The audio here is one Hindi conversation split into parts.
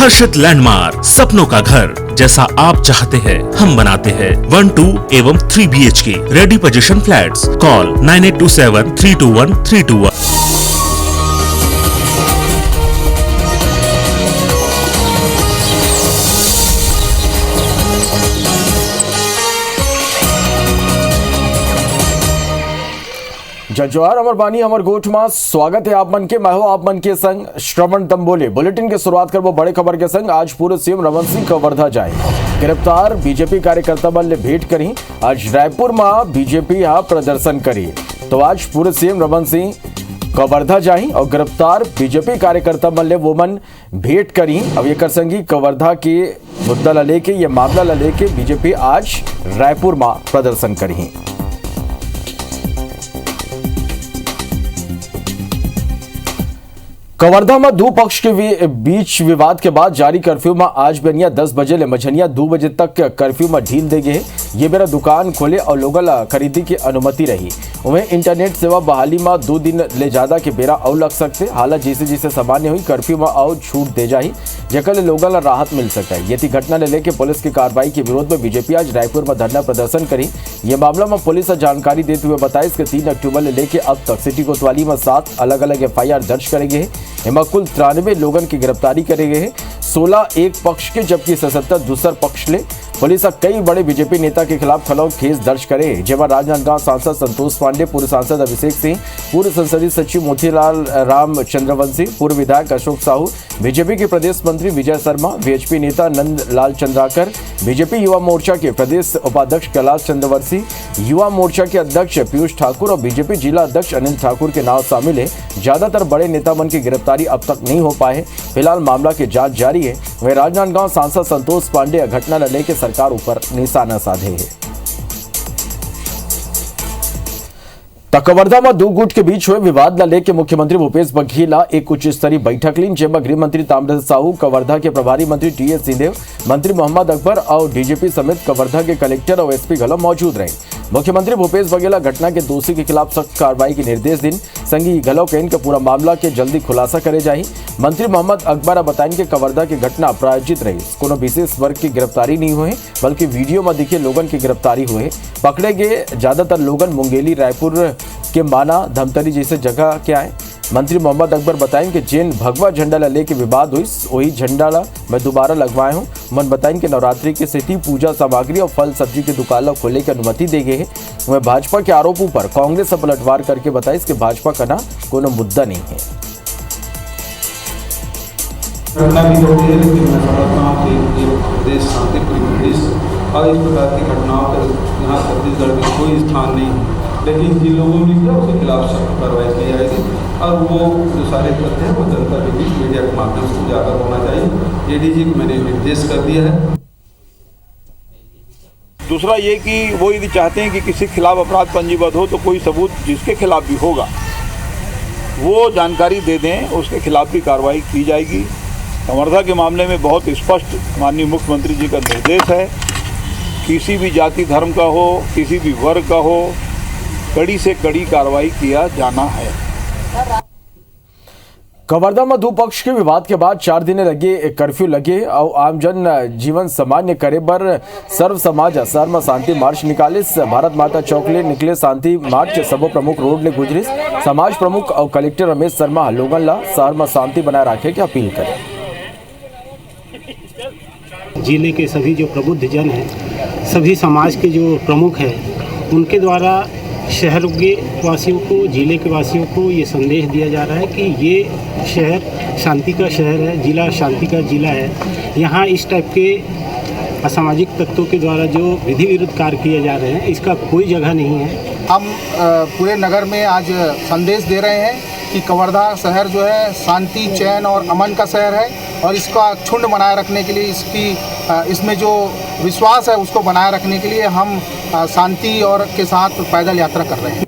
हर्षित लैंडमार्क, सपनों का घर जैसा आप चाहते हैं हम बनाते हैं। 1, 2 एवं 3 BHK ready position flats. Call 9827321321। जय जोहार, अमर बानी, अमर गोठ मां। स्वागत है आप मन के। मैं हूं आप मन के संग श्रवण तंबोले। बुलेटिन की शुरुआत कर वो बड़े खबर के संग। आज पूर्व सीएम रमन सिंह कवर्धा जाए। गिरफ्तार बीजेपी कार्यकर्ता बल ने भेंट करी। आज रायपुर में बीजेपी यहाँ प्रदर्शन करी। तो आज पूर्व सीएम रमन सिंह कवर्धा जाई और गिरफ्तार बीजेपी कार्यकर्ता बल ने वो मन भेंट करी। अब ये कर संगी कवर्धा के मुद्दा ला लेके, ये मामला ला लेके बीजेपी आज रायपुर में प्रदर्शन करी। कवर्धा में दो पक्ष के बीच विवाद के बाद जारी कर्फ्यू में आज बेनिया 10 बजे ले मझनिया 2 बजे तक कर्फ्यू में ढील दे गए। ये बेरा दुकान खोले और लोगों खरीदी की अनुमति रही। उन्हें इंटरनेट सेवा बहाली में 2 दिन ले ज्यादा के बेरा और लग सकते। हालात जैसे जैसे सामान्य हुई कर्फ्यू में और छूट दे जाही, जेकर लोगों राहत मिल सके। ये घटना ले लेके पुलिस की कार्रवाई के विरोध में बीजेपी आज रायपुर में धरना प्रदर्शन करी। ये मामला में पुलिस ने जानकारी देते हुए बताया कि 3 अक्टूबर ले लेके अब तक सिटी कोतवाली में 7 अलग अलग FIR दर्ज करे गए। इनमें कुल 93 लोगों की गिरफ्तारी करे गए हैं। 16 एक पक्ष के जबकि 77 दूसर पक्ष ले। पुलिस कई बड़े बीजेपी नेता के खिलाफ केस दर्ज करे, जेमा राजनांदगांव सांसद संतोष पांडे, पूर्व सांसद अभिषेक सिंह, पूर्व संसदीय सचिव मोतीलाल राम चंद्रवंशी, पूर्व विधायक अशोक साहू, बीजेपी के प्रदेश मंत्री विजय शर्मा, VHP नेता नंद लाल चंद्राकर, बीजेपी युवा मोर्चा के प्रदेश उपाध्यक्ष कैलाश चंद्रवंशी, युवा मोर्चा के अध्यक्ष पीयूष ठाकुर और बीजेपी जिला अध्यक्ष अनिल ठाकुर के नाम शामिल है। ज्यादातर बड़े नेता मन की गिरफ्तारी अब तक नहीं हो पाए। फिलहाल मामला की जांच जारी है। वहीं राजनांदगांव सांसद संतोष पांडे घटना न लेकर सरकार ऊपर निशाना साधे है। कवर्धा में दो गुट के बीच हुए विवाद ला लेके मुख्यमंत्री भूपेश बघेल एक उच्च स्तरीय बैठक ली, जेमा गृह मंत्री ताम्रध्वज साहू, कवर्धा के प्रभारी मंत्री TS सिंहदेव, मंत्री मोहम्मद अकबर और DGP समेत कवर्धा के कलेक्टर और SP घलो मौजूद रहे। मुख्यमंत्री भूपेश बघेल घटना के दोषी के खिलाफ सख्त कार्रवाई के निर्देश दिन संगी घलो के इनका पूरा मामला के जल्दी खुलासा करे जाही। मंत्री मोहम्मद अकबर बताएं कि कवर्धा की घटना प्रायोजित रही, कोनो विशेष वर्ग की गिरफ्तारी नहीं हुए, बल्कि वीडियो में दिखे लोगन की गिरफ्तारी हुए। पकड़े गए ज्यादातर लोगन मुंगेली, रायपुर के माना, धमतरी जैसे जगह क्या है। मंत्री मोहम्मद अकबर बताएं कि जिन भगवा झंडा ला लेके विवाद हुई, वही झंडा ला मैं दोबारा लगवाए हूँ। मन बताएं कि नवरात्रि के स्थिति, पूजा सामग्री और फल सब्जी की दुकान ला खोलने की अनुमति दी गई है। वह भाजपा के आरोपों पर कांग्रेस से पलटवार करके बताई कि भाजपा का ना कोनो मुद्दा नहीं है। घटना भी होती है, लेकिन मैं समझता हूँ कि ये प्रदेश शांतिप्रिय प्रदेश और इस प्रकार की घटनाओं पर यहाँ छत्तीसगढ़ में कोई स्थान नहीं है। लेकिन जिन लोगों ने किया उसके खिलाफ सख्त कार्रवाई की जाएगी और वो जो सारे तथ्य हैं वो जनता के बीच मीडिया के माध्यम से उजागर होना चाहिए। ADG को मैंने निर्देश कर दिया है। दूसरा ये कि वो यदि चाहते हैं कि किसी के खिलाफ अपराध पंजीबद्ध हो तो कोई सबूत जिसके खिलाफ भी होगा वो जानकारी दे दें, उसके खिलाफ भी कार्रवाई की जाएगी। कवर्धा के मामले में बहुत स्पष्ट माननीय मुख्यमंत्री जी का निर्देश है, किसी भी जाति धर्म का हो, किसी भी वर्ग का हो, कड़ी से कड़ी कार्रवाई किया जाना है। कवर्धा में दो पक्ष के विवाद के बाद 4 दिन लगे कर्फ्यू लगे और आमजन जीवन सामान्य करे बर सर्व समाज शहर में शांति मार्च निकाले। भारत माता चौक ले निकले शांति मार्च, सबो प्रमुख रोड ले गुजरे। समाज प्रमुख और कलेक्टर रमेश शर्मा लोगन ला शहर में शांति बनाए रखे की अपील करे। जिले के सभी जो प्रबुद्ध जन हैं, सभी समाज के जो प्रमुख हैं, उनके द्वारा शहर के वासियों को, जिले के वासियों को ये संदेश दिया जा रहा है कि ये शहर शांति का शहर है, जिला शांति का जिला है। यहाँ इस टाइप के असामाजिक तत्वों के द्वारा जो विधि विरुद्ध कार्य किए जा रहे हैं, इसका कोई जगह नहीं है। हम पूरे नगर में आज संदेश दे रहे हैं कि कवर्धा शहर जो है शांति, चैन और अमन का शहर है और इसका क्षुण्ण बनाए रखने के लिए, इसमें जो विश्वास है उसको बनाए रखने के लिए हम शांति और के साथ पैदल यात्रा कर रहे हैं।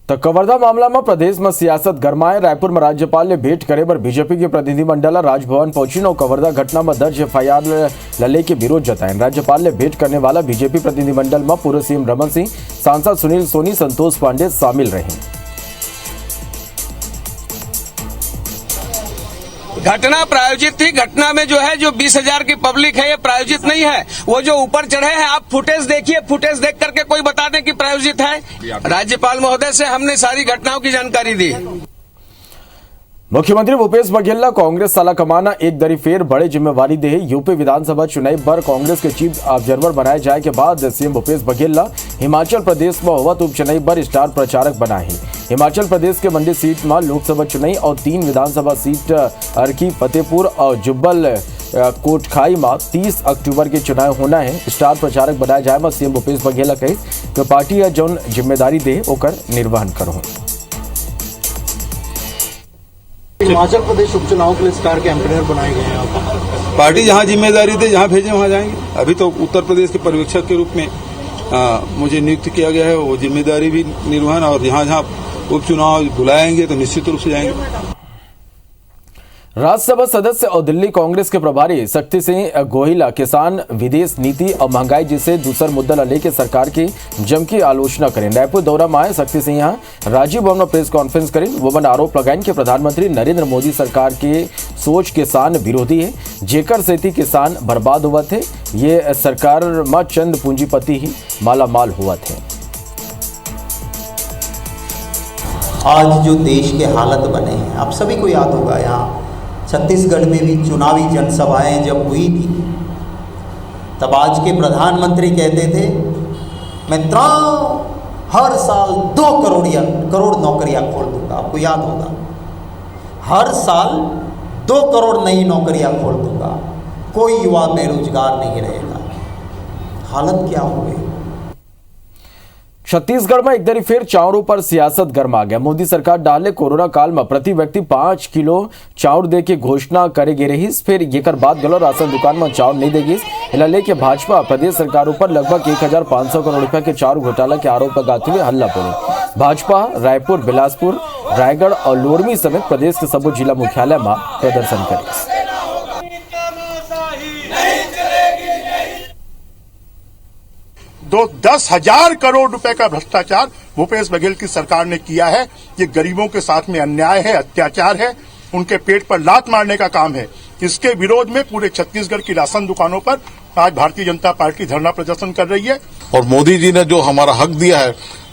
तो कवर्धा मामला में प्रदेश में सियासत गरमाए। रायपुर में राज्यपाल ने भेंट करे पर बीजेपी के प्रतिनिधिमंडल राजभवन पहुंची और कवर्धा घटना में दर्ज FIR लले के विरोध जताए। राज्यपाल ने भेंट करने वाला बीजेपी प्रतिनिधिमंडल में पूर्व सीएम रमन सिंह, सांसद सुनील सोनी, संतोष पांडे शामिल रहे। घटना प्रायोजित थी। घटना में जो है जो 20,000 की पब्लिक है ये प्रायोजित नहीं है। वो जो ऊपर चढ़े हैं आप फुटेज देखिए, फुटेज देख करके कोई बता दें कि प्रायोजित है। राज्यपाल महोदय से हमने सारी घटनाओं की जानकारी दी। मुख्यमंत्री भूपेश बघेल कांग्रेस साला कमाना एक दरी फेर बड़े जिम्मेवारी दे यूपी विधानसभा चुनाव पर कांग्रेस के चीफ ऑब्जर्वर बनाए जाए के बाद सीएम भूपेश बघेल हिमाचल प्रदेश में होवत उपचुनाव पर स्टार प्रचारक बनाए हैं। हिमाचल प्रदेश के मंडी सीट में लोकसभा चुनाव और 3 विधानसभा सीट अर्की, फतेहपुर और जुब्बल कोटखाई में 30 अक्टूबर के चुनाव होना है। स्टार प्रचारक बनाए जाए में सीएम भूपेश बघेल कहे कि पार्टी या जौन जिम्मेदारी दे ओकर निर्वहन करो। हिमाचल प्रदेश उपचुनाव के लिए स्टार कैंपेनर बनाए गए हैं। पार्टी जहां जिम्मेदारी दे, जहां भेजे वहां जाएंगे। अभी तो उत्तर प्रदेश के पर्यवेक्षक के रूप में मुझे नियुक्त किया गया है, वो जिम्मेदारी भी निर्वहन, और जहां जहां उपचुनाव बुलाएंगे तो निश्चित रूप से जाएंगे। राज्यसभा सदस्य और दिल्ली कांग्रेस के प्रभारी शक्ति सिंह गोहिल किसान विदेश नीति और महंगाई जैसे दूसर मुद्दा लेकर सरकार की जम की आलोचना करें। रायपुर दौरा में आए शक्ति सिंह यहाँ राजीव भवन में प्रेस कॉन्फ्रेंस करें। वो आरोप लगाएं कि प्रधानमंत्री नरेंद्र मोदी सरकार के सोच किसान विरोधी है, जेकर सेती किसान बर्बाद हुआ थे। ये सरकार में चंद पूंजीपति ही मालामाल हुआ थे। आज जो देश के हालत बने हैं, आप सभी को याद होगा, यहाँ छत्तीसगढ़ में भी चुनावी जनसभाएं जब हुई थी तब आज के प्रधानमंत्री कहते थे मित्रों हर साल 2 करोड़ नौकरियां खोल दूंगा। आपको याद होगा, हर साल 2 करोड़ नई नौकरियां खोल दूंगा, कोई युवा बेरोजगार नहीं रहेगा। हालत क्या हो गई? छत्तीसगढ़ में एक दरी फिर चाउरों पर सियासत गर्मा गया। मोदी सरकार डाले कोरोना काल में प्रति व्यक्ति 5 किलो चाउर दे के घोषणा करेगी रही। फिर येकर बाद गलो राशन दुकान में चाउर नहीं देगी। इला लेके भाजपा प्रदेश सरकार पर लगभग 1,500 करोड़ रुपया के चाउर घोटाला के आरोप लगाते हुए हल्ला बोली। भाजपा रायपुर, बिलासपुर, रायगढ़ और लोरमी समेत प्रदेश के सभी जिला मुख्यालय में प्रदर्शन करेगी। 10,000 करोड़ रुपए का भ्रष्टाचार भूपेश बघेल की सरकार ने किया है। ये गरीबों के साथ में अन्याय है, अत्याचार है, उनके पेट पर लात मारने का काम है। इसके विरोध में पूरे छत्तीसगढ़ की राशन दुकानों पर आज भारतीय जनता पार्टी धरना प्रदर्शन कर रही है। और मोदी जी ने जो हमारा हक दिया है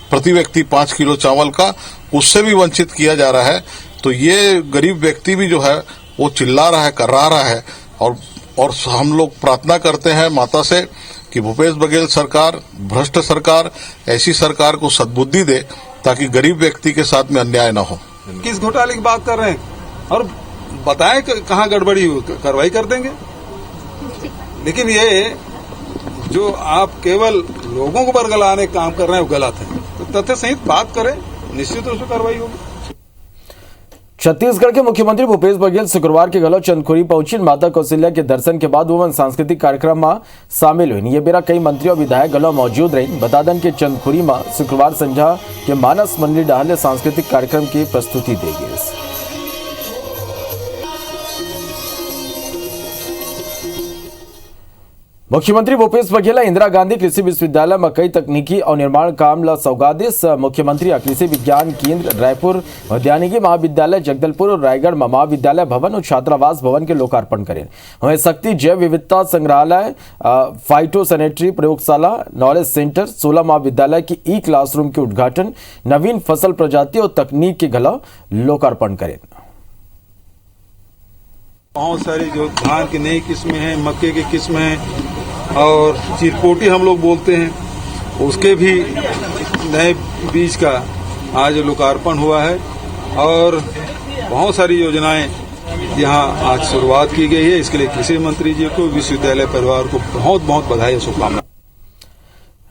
प्रति व्यक्ति 5 किलो चावल का, उससे भी वंचित किया जा रहा है। तो ये गरीब व्यक्ति भी जो है वो चिल्ला रहा है, कर्रा रहा है। और हम लोग प्रार्थना करते हैं माता से कि भूपेश बघेल सरकार, भ्रष्ट सरकार, ऐसी सरकार को सद्बुद्धि दे ताकि गरीब व्यक्ति के साथ में अन्याय न हो। किस घोटाले की बात कर रहे हैं और बताएं कहाँ गड़बड़ी हुई, कार्रवाई कर देंगे। लेकिन ये जो आप केवल लोगों को बरगलाने का काम कर रहे हैं वो गलत है। तो तथ्य सहित बात करें, निश्चित रूप से कार्रवाई होगी। छत्तीसगढ़ के मुख्यमंत्री भूपेश बघेल शुक्रवार के गलो चंदखुरी पहुंची। माता कौशल्या के दर्शन के बाद वो सांस्कृतिक कार्यक्रम में शामिल हुई। ये बेरा कई मंत्री और विधायक गलो मौजूद रही। बता दें कि चंदखुरी में शुक्रवार संध्या के मानस मंडली डाले सांस्कृतिक कार्यक्रम की प्रस्तुति देगी। मुख्यमंत्री भूपेश बघेल इंदिरा गांधी कृषि विश्वविद्यालय में कई तकनीकी और निर्माण काम ला सौगादेश। मुख्यमंत्री कृषि विज्ञान केंद्र रायपुर, उद्यानिकी महाविद्यालय जगदलपुर और रायगढ़ में महाविद्यालय भवन और छात्रावास भवन के लोकार्पण करें। वहीं शक्ति जैव विविधता संग्रहालय, फाइटो सैनिटरी प्रयोगशाला, नॉलेज सेंटर, 16 महाविद्यालय की ई क्लासरूम के उद्घाटन, नवीन फसल प्रजाति और तकनीक के गला लोकार्पण करें। बहुत सारी जो धान की नई किस्में हैं, मक्के की किस्में हैं और चिरपोटी हम लोग बोलते हैं, उसके भी नए बीज का आज लोकार्पण हुआ है। और बहुत सारी योजनाएं यहाँ आज शुरुआत की गई है। इसके लिए कृषि मंत्री जी को, विश्वविद्यालय परिवार को बहुत बहुत बधाई और शुभकामनाएं।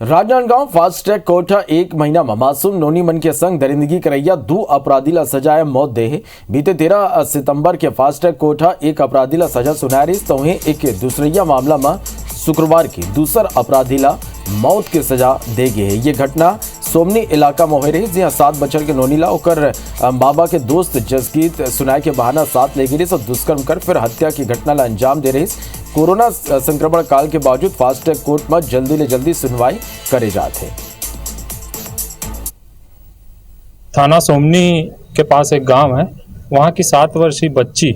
राजनांदगांव फास्ट ट्रैक कोर्ट 1 महीना में मासूम नोनी मन के संग दरिंदगी करैया 2 अपराधी ला सजाए मौत दे। बीते 13 सितंबर के फास्ट ट्रैक कोर्ट 1 अपराधी ला सजा सुनाई रही। तो वहीं एक दूसरिया मामला में शुक्रवार की दूसर अपराधी ला मौत की सजा दे गई है। ये घटना सोमनी इलाका में हो रही, जहाँ 7 बच्चर के नोनीला ओकर बाबा के दोस्त जसगीत सुनाए के बहाना साथ ले गई और दुष्कर्म कर फिर हत्या की घटना ला अंजाम दे रही। कोरोना संक्रमण काल के बावजूद फास्ट ट्रैक कोर्ट में जल्दी ले जल्दी सुनवाई करे जाते। थाना सोमनी के पास एक गांव है, वहां की 7 वर्षीय बच्ची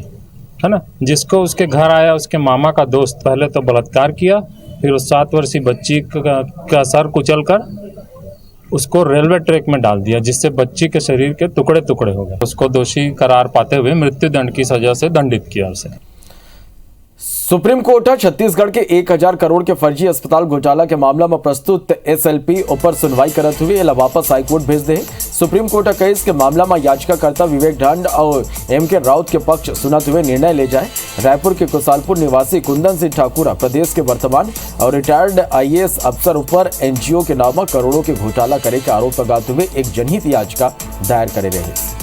है ना, जिसको उसके घर आया उसके मामा का दोस्त पहले तो बलात्कार किया, फिर उस 7 वर्षीय बच्ची का सर कुचल कर उसको रेलवे ट्रैक में डाल दिया, जिससे बच्ची के शरीर के टुकड़े टुकड़े हो गए। उसको दोषी करार पाते हुए मृत्यु दंड की सजा से दंडित किया उसे। सुप्रीम कोर्ट छत्तीसगढ़ के 1000 करोड़ के फर्जी अस्पताल घोटाला के मामला में प्रस्तुत एसएलपी ऊपर सुनवाई करते हुए एला वापस हाईकोर्ट भेज दे। सुप्रीम कोर्ट केस के मामला में याचिकाकर्ता विवेक ढंड और एम.के. राउत के पक्ष सुनाते हुए निर्णय ले जाए। रायपुर के कुशालपुर निवासी कुंदन सिंह ठाकुर प्रदेश के वर्तमान और रिटायर्ड आईएएस अफसर ऊपर एनजीओ के नाम करोड़ों के घोटाला करे के आरोप लगाते हुए एक जनहित याचिका दायर करे रहे।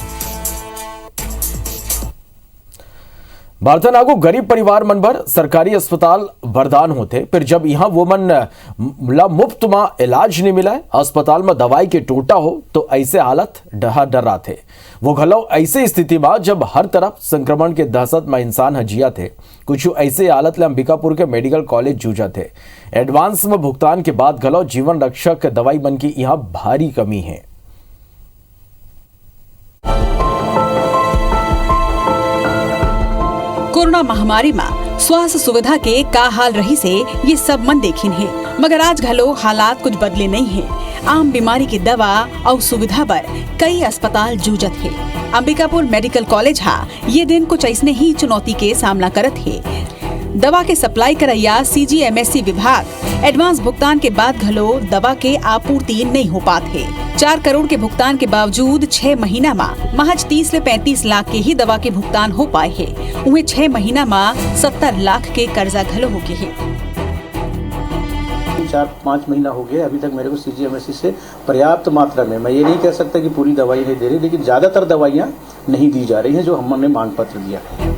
भारतनागु गरीब परिवार मन भर सरकारी अस्पताल वरदान होते, फिर जब यहाँ वो मन ला मुफ्त में इलाज नहीं मिला, अस्पताल में दवाई के टोटा हो तो ऐसे हालत डर थे। वो घलो ऐसे स्थिति में जब हर तरफ संक्रमण के दहशत में इंसान हजिया थे। कुछ ऐसे हालत ले अंबिकापुर के मेडिकल कॉलेज जूझा थे। एडवांस में भुगतान के बाद घलो जीवन रक्षक दवाई मन की यहाँ भारी कमी है। कोरोना महामारी में स्वास्थ्य सुविधा के का हाल रही से ये सब मन देखिन है, मगर आज घलो हालात कुछ बदले नहीं है। आम बीमारी की दवा और सुविधा पर कई अस्पताल जूझत है। अंबिकापुर मेडिकल कॉलेज ये दिन कुछ ऐसने ही चुनौती के सामना करत है। दवा के सप्लाई करैया सीजीएमएससी विभाग एडवांस भुगतान के बाद घलो दवा के आपूर्ति नहीं हो पाते। 4 करोड़ के भुगतान के बावजूद 6 महीना में महज 30 से 35 लाख के ही दवा के भुगतान हो पाए है। उन्हें 6 महीना में 70 लाख के कर्जा घलो हो गए है। 4-5 महीना हो गए, अभी तक मेरे को सीजीएमएससी से पर्याप्त मात्रा में, मैं ये नहीं कह सकता कि पूरी दवाई नहीं दे रही, लेकिन ज्यादातर दवाइयाँ नहीं दी जा रही हैं जो हमने मांग पत्र दिया है।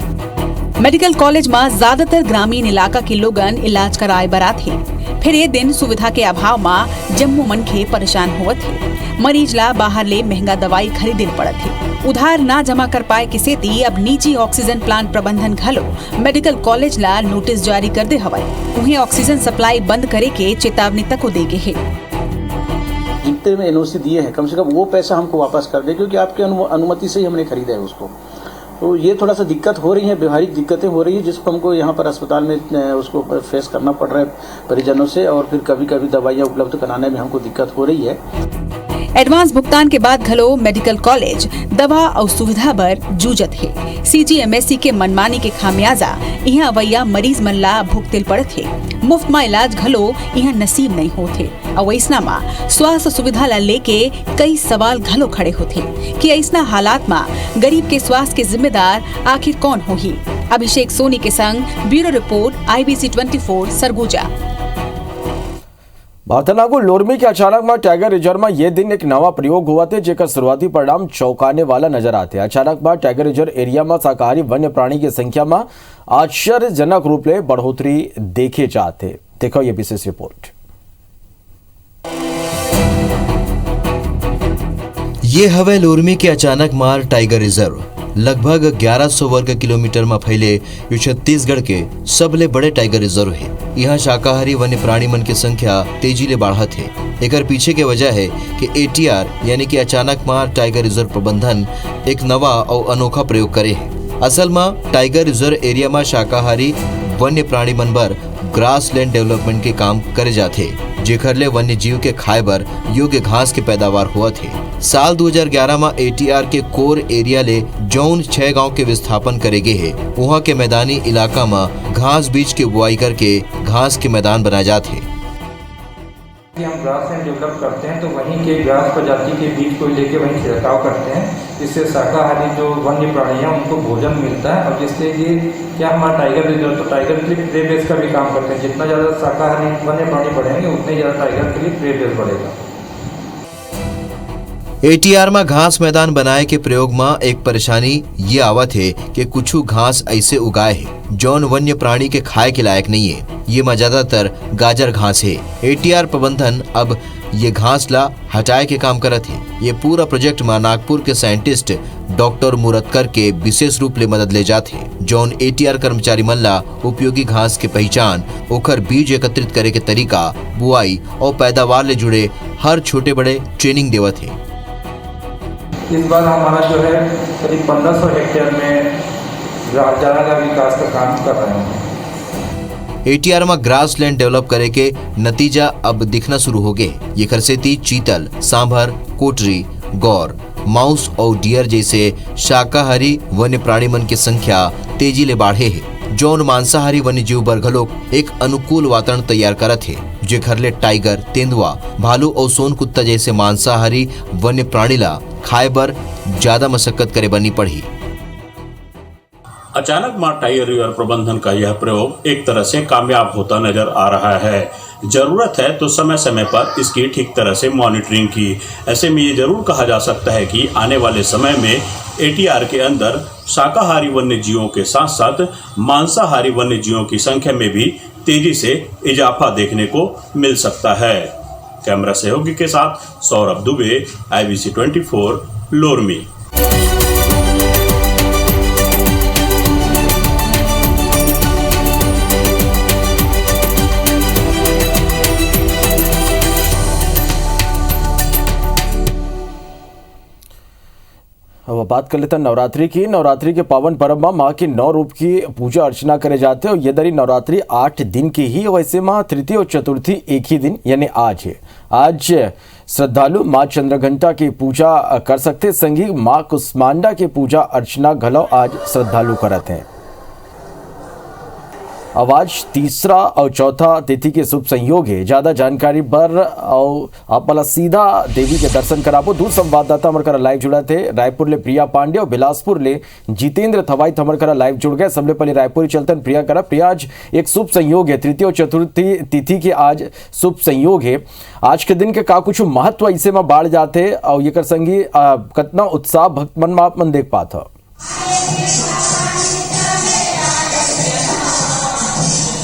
मेडिकल कॉलेज में ज्यादातर ग्रामीण इलाका के लोगन इलाज कराए बरात है। फिर ये दिन सुविधा के अभाव में जम्मू मनखे परेशान होवत है। मरीज ला बाहर ले महंगा दवाई खरीदे पड़त है। उधार ना जमा कर पाए के सेती अब निजी ऑक्सीजन प्लांट प्रबंधन घलो मेडिकल कॉलेज ला नोटिस जारी कर दे हवाई। उन्हें ऑक्सीजन सप्लाई बंद करे के चेतावनी तक को देगे है। जितने में एनओसी दिए हैं कम से कम वो पैसा हमको वापस कर दे, क्योंकि आपके अनुमति से ही हमने खरीदा है उसको। तो ये थोड़ा सा दिक्कत हो रही है, व्यवहारिक दिक्कतें हो रही है, जिसको हमको यहाँ पर अस्पताल में उसको फेस करना पड़ रहा है परिजनों से, और फिर कभी कभी दवाइयाँ उपलब्ध कराने में हमको दिक्कत हो रही है। एडवांस भुगतान के बाद घलो मेडिकल कॉलेज दवा और सुविधा पर जूझत है। सीजीएमएससी के मनमानी के खामियाजा यहाँ अवैया मरीज मन ला भुगतेल पड़त है। मुफ्त में इलाज घलो यहाँ नसीब नहीं होते और ऐसना में स्वास्थ्य सुविधा ला लेके कई सवाल घलो खड़े होते कि ऐसना हालात में गरीब के स्वास्थ्य के जिम्मेदार आखिर कौन होही। अभिषेक सोनी के संग ब्यूरो रिपोर्ट IBC 24 सरगुजा। भारतनागु लोरमी के अचानक में टाइगर रिजर्व में यह दिन एक नवा प्रयोग हुआ थे, जेकर शुरुआती परिणाम चौंकाने वाला नजर आते। अचानक में टाइगर रिजर्व एरिया में शाकाहारी वन्य प्राणी की संख्या में आश्चर्यजनक रूप से बढ़ोतरी देखे जाते। देखो ये विशेष रिपोर्ट। ये हवे लोरमी के अचानक मार टाइगर रिजर्व लगभग 1100 वर्ग किलोमीटर में फैले यो छत्तीसगढ़ के सबले बड़े टाइगर रिजर्व है। यहाँ शाकाहारी वन्य प्राणी मन की संख्या तेजी ले बढ़त है। एकर पीछे के वजह है कि ATR यानी कि अचानक मार टाइगर रिजर्व प्रबंधन एक नवा और अनोखा प्रयोग करे है। असल में टाइगर रिजर्व एरिया में शाकाहारी वन्य प्राणी मन बर ग्रासलैंड डेवलपमेंट के काम करे जाते, जेकर ले वन्य जीव के खाए बर योग्य घास के पैदावार हुआ थे। साल 2011 में ATR के कोर एरिया ले जौन 6 गांव के विस्थापन करेगे है, वहाँ के मैदानी इलाका में घास बीज के बुआई करके घास के मैदान बनाए जाते हैं। हम ग्रास लैंड डेवलप करते हैं तो वहीं के ग्रास प्रजाति के बीज को लेके वहीं छिड़काव करते हैं, जिससे शाकाहारी जो वन्य प्राणी हैं उनको भोजन मिलता है। और जिससे ये क्या हमारा टाइगर रिजर्व तो टाइगर के लिए प्रे बेस का भी काम करते हैं। जितना ज़्यादा शाकाहारी वन्य प्राणी बढ़ेंगे उतने ज़्यादा टाइगर के लिए प्रे बेस बढ़ेगा। ATR में घास मैदान बनाए के प्रयोग में एक परेशानी ये आवत है कि कुछ घास ऐसे उगाए है जौन वन्य प्राणी के खाए के लायक नहीं है। ये में ज्यादातर गाजर घास है। ATR प्रबंधन अब ये घास ला हटाए के काम करत है। ये पूरा प्रोजेक्ट में नागपुर के साइंटिस्ट डॉक्टर मुरतकर के विशेष रूप ले मदद ले जाते हैं, जौन ATR कर्मचारी मन ला उपयोगी घास के पहचान, ओकर बीज एकत्रित करे के तरीका, बुआई और पैदावार ले जुड़े हर छोटे बड़े ट्रेनिंग देवत है। इस बार हमारा जो है करीब 1500 हेक्टेयर में ज़्यादा विकास का काम कर रहे हैं। एटीआर में ग्रास लैंड डेवलप करे के नतीजा अब दिखना शुरू हो गए। ये खरसेती चीतल, सांभर, कोटरी, गौर, माउस और डियर जैसे शाकाहारी वन्य प्राणी मन की संख्या तेजी ले बढ़े है, जौन मांसाहारी वन्य जीव बरघलोक एक अनुकूल वातावरण तैयार करत है, जे घरले टाइगर, तेंदुआ, भालू और सोन कुत्ता जैसे मांसाहारी वन्य प्राणी ला खाए बर ज्यादा मशक्कत करे बनी पड़ी। अचानक मां टाइगर रिजर्व प्रबंधन का यह प्रयोग एक तरह से कामयाब होता नजर आ रहा है। जरूरत है तो समय समय पर इसकी ठीक तरह से मॉनिटरिंग की। ऐसे में ये जरूर कहा जा सकता है कि आने वाले समय में एटीआर के अंदर शाकाहारी वन्य जीवों के साथ साथ मांसाहारी वन्य जीवों की संख्या में भी तेजी से इजाफा देखने को मिल सकता है। कैमरा सहयोगी के साथ सौरभ दुबे, IBC 24, लोरमी। अब बात कर लेते हैं नवरात्रि की। नवरात्रि के पावन पर्व में माँ के 9 रूप की पूजा अर्चना करे जाते हैं और ये दरी नवरात्रि 8 दिन की ही। वैसे माँ तृतीय और चतुर्थी एक ही दिन यानी आज है। आज श्रद्धालु माँ चंद्रघंटा की पूजा कर सकते, संगी माँ कुष्मांडा की पूजा अर्चना घलो आज श्रद्धालु करते हैं। अब आज तीसरा और चौथा तिथि के शुभ संयोग है। ज्यादा जानकारी पर और आप वाला सीधा देवी के दर्शन कराबो। दूर संवाददाता हमारे लाइव जुड़ा थे रायपुर ले प्रिया पांडे और बिलासपुर ले जितेंद्र थवाइत हमारे लाइव जुड़ गए। सबले पहले रायपुर चलते प्रिया करा। प्रिया, आज एक शुभ संयोग है, तृतीय और चतुर्थी तिथि के आज शुभ संयोग है। आज के दिन के का कुछ महत्व इसे में बाढ़ जाते और ये कर संगी कितना उत्साह भक्त मन में आप मन देख पाता।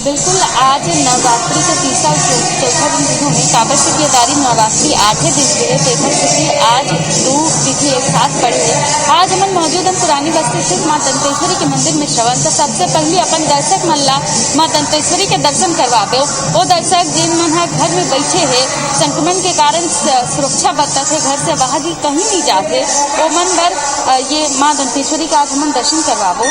बिल्कुल, आज नवरात्रि का तीसरा और चौथा दिन दिनों में काबर से ये दारी नवरात्रि 8 दिन के है। देखकर खुशी आज 2 तिथि एक साथ पड़ी है। आज हम मौजूद हम पुरानी बस्ती स्थित माँ दंतेश्वरी के मंदिर में श्रवण। तो सबसे पहले अपन दर्शक मन ला माँ दंतेश्वरी के दर्शन करवाबे। वो दर्शक जिन मन घर में बैठे है, संक्रमण के कारण सुरक्षा बरतत है, घर से बाहर ही कहीं नहीं जाते, वो मन बर ये माँ दंतेश्वरी का आज हम दर्शन करवाबो।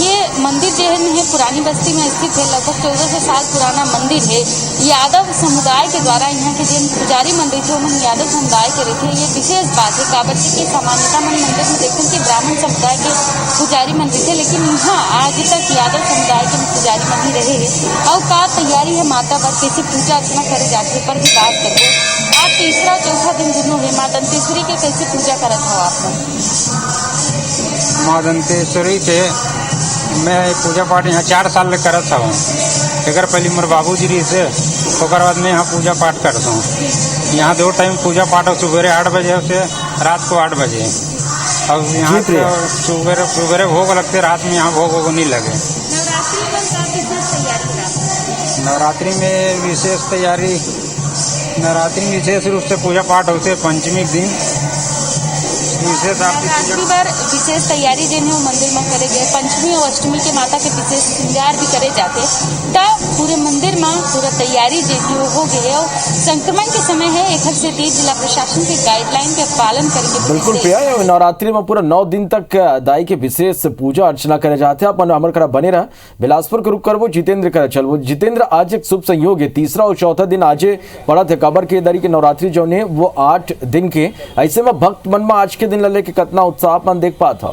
ये मंदिर जो है पुरानी बस्ती में स्थित है। लगभग 1400 साल पुराना मंदिर है। यादव समुदाय के द्वारा यहाँ के जिन पुजारी मन रहे थे मन यादव समुदाय के रहे थे। ये विशेष बात है। काबर की सामान्यता मन मंदिर में देखते कि ब्राह्मण समुदाय के पुजारी मन रहे थे, लेकिन यहाँ आज तक यादव समुदाय के पुजारी मन ही रहे हैं। और का तैयारी है माता पर कैसे पूजा अर्चना करे जाते पर भी बात करते। आज तीसरा चौथा दिन दोनों है। माँ दंतेश्वरी के कैसे पूजा करत हो आप लोग? माँ दंतेश्वरी के मैं पूजा पाठ यहाँ 4 साल ले करत हूँ। एक पहले मोर बाबूजी रही से ओकर बाद मैं यहाँ पूजा पाठ करता हूँ। यहाँ 2 टाइम पूजा पाठ हो, सुबह 8 बजे से रात को 8 बजे। अब यहाँ सुबह भोग लगते, रात में यहाँ भोग नहीं लगे। नवरात्रि में विशेष तैयारी, नवरात्रि में विशेष रूप से पूजा पाठ होते पंचमी दिन। विशेष तैयारी जो है मंदिर में करे गए। पंचमी और अष्टमी के माता के विशेष श्रृंगार भी करे जाते। तब पूरे मंदिर में पूरा तैयारी जो हो गई है। और संक्रमण के समय है, एक से 30 जिला प्रशासन के गाइडलाइन के पालन करेंगे। बिल्कुल प्रिया, नवरात्रि में पूरा 9 दिन तक दाई के विशेष पूजा अर्चना करे जाते हैं। अपन हमारे करा बने रहा। बिलासपुर के रुक कर वो जितेंद्र करा चल। वो जितेंद्र, आज एक शुभ संयोग है, तीसरा और चौथा दिन आज पड़ा थे। काबर के दारी के नवरात्रि जो है वो 8 दिन के। ऐसे में भक्त मन में आज के दिन लेके कितना उत्साह मन देख पाता।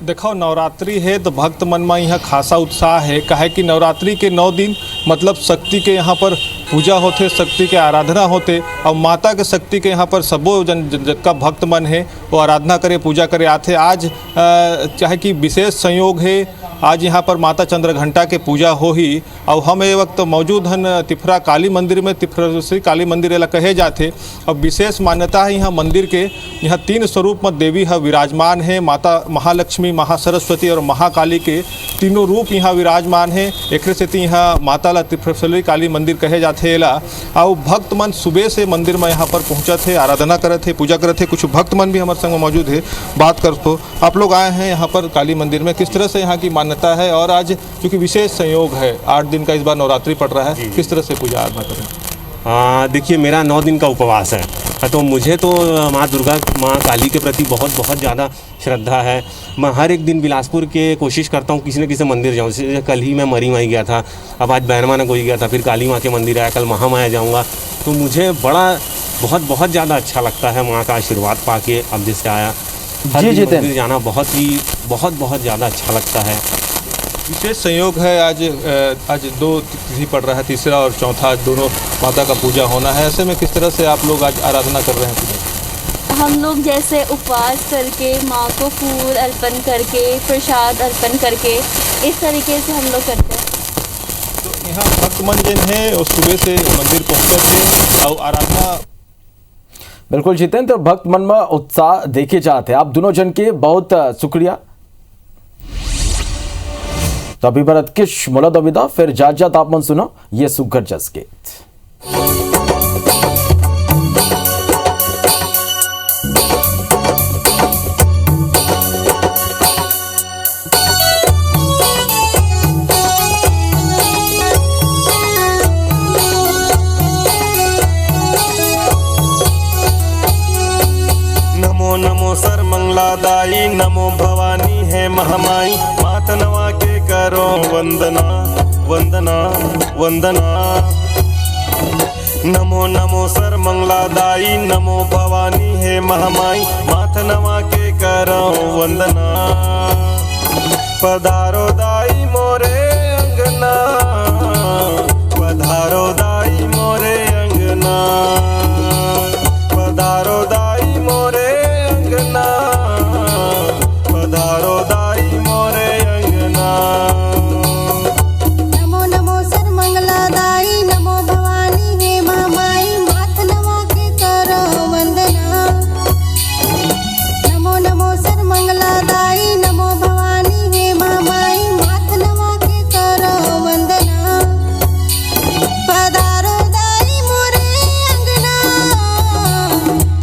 देखो, नवरात्रि है तो भक्त मन में यहाँ खासा उत्साह है। काहे कि नवरात्रि के 9 दिन मतलब शक्ति के यहाँ पर पूजा होते, शक्ति के आराधना होते और माता के शक्ति के यहाँ पर सबो जिनका भक्त मन है वो आराधना करे, पूजा करे आते। आज चाहे कि विशेष संयोग है, आज यहाँ पर माता चंद्रघंटा के पूजा हो ही। और हम ये वक्त मौजूद हन तिफरा काली मंदिर में। तिफरा काली मंदिर एला कहे जाते। और विशेष मान्यता है यहाँ मंदिर के। यहाँ 3 स्वरूप में देवी है विराजमान है। माता महालक्ष्मी, महासरस्वती और महाकाली के तीनों रूप यहाँ विराजमान है। एक से यहाँ माता ला तिफरा काली मंदिर कहे जाते एला। और भक्त मन सुबह से मंदिर में यहाँ पर पहुँचत है, आराधना करत है, पूजा करत है। कुछ भक्त मन भी हमारे संग मौजूद है, बात कर तो। आप लोग आए हैं यहाँ पर काली मंदिर में, किस तरह से यहाँ की मान्यता है? और आज क्योंकि विशेष संयोग है, 8 दिन का इस बार नवरात्रि पड़ रहा है, किस तरह से पूजा आराधना करें? देखिए, मेरा 9 दिन का उपवास है तो मुझे तो माँ दुर्गा, माँ काली के प्रति बहुत बहुत ज़्यादा श्रद्धा है। मैं हर एक दिन बिलासपुर के कोशिश करता हूँ किसी न किसी मंदिर जाऊँ। जैसे कल ही मैं मरी माई गया था, अब आज बैरमाना कोई गया था, फिर काली माँ के मंदिर आया, कल महामाया जाऊँगा। तो मुझे बहुत ज़्यादा अच्छा लगता है माँ का आशीर्वाद पाके। अब जैसे आया हर दिन मंदिर जाना बहुत ज़्यादा अच्छा लगता है। विशेष संयोग है, आज 2 तिथि पड़ रहा है, तीसरा और चौथा, आज दोनों माता का पूजा होना है। ऐसे में किस तरह से आप लोग आज आराधना कर रहे हैं? हम लोग जैसे उपवास करके, माँ को फूल अर्पण करके, प्रसाद अर्पण करके, इस तरीके से हम लोग करते हैं। तो यहाँ भक्तमन जन है और सुबह से मंदिर पहुँचे थे और आराधना। बिल्कुल जितेंद्र, भक्त मन में उत्साह देखे जाते आप दोनों जन के बहुत शुक्रिया। तो अभी भरत किश मुलद विदा, फिर जात तापमान सुनो ये सुगर जस गीत। नमो नमो सर्वमंगलादायी, नमो भवानी है महामाई, मात नवा के करो वंदना वंदना वंदना। नमो नमो सर्वमंगलादायी, नमो भवानी है महामाई, मात नवा के करो वंदना। पधारो दाई मोरे अंगना, पधारो दाई मोरे अंगना, पधारो दाई मोरे अंगना, पधारो दाई मोरे अंगना। नमो नमो सर्वमंगलादायी, नमो भवानी हे महामाई, माथ नवा के करो वंदना। नमो नमो सर्वमंगलादायी, नमो भवानी हे महामाई, माथ नवा के करो वंदना। पधारो दाई मोरे अंगना,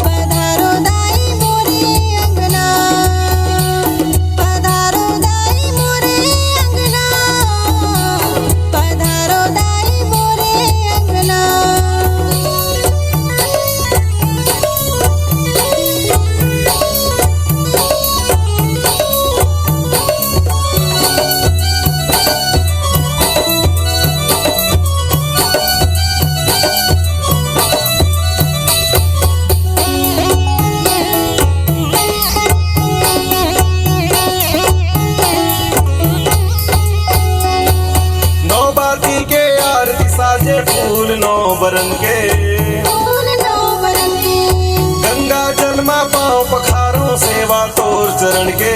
पधारो दाई मोरे अंगना, पधारो दाई मोरे अंगना, पधारो दाई मोरे अंगना। नौ बाती के आरती साजे फूल नौ बरन के, फूल नौ बरन के, गंगा जल में पाँव पखारों सेवा तोर चरण के।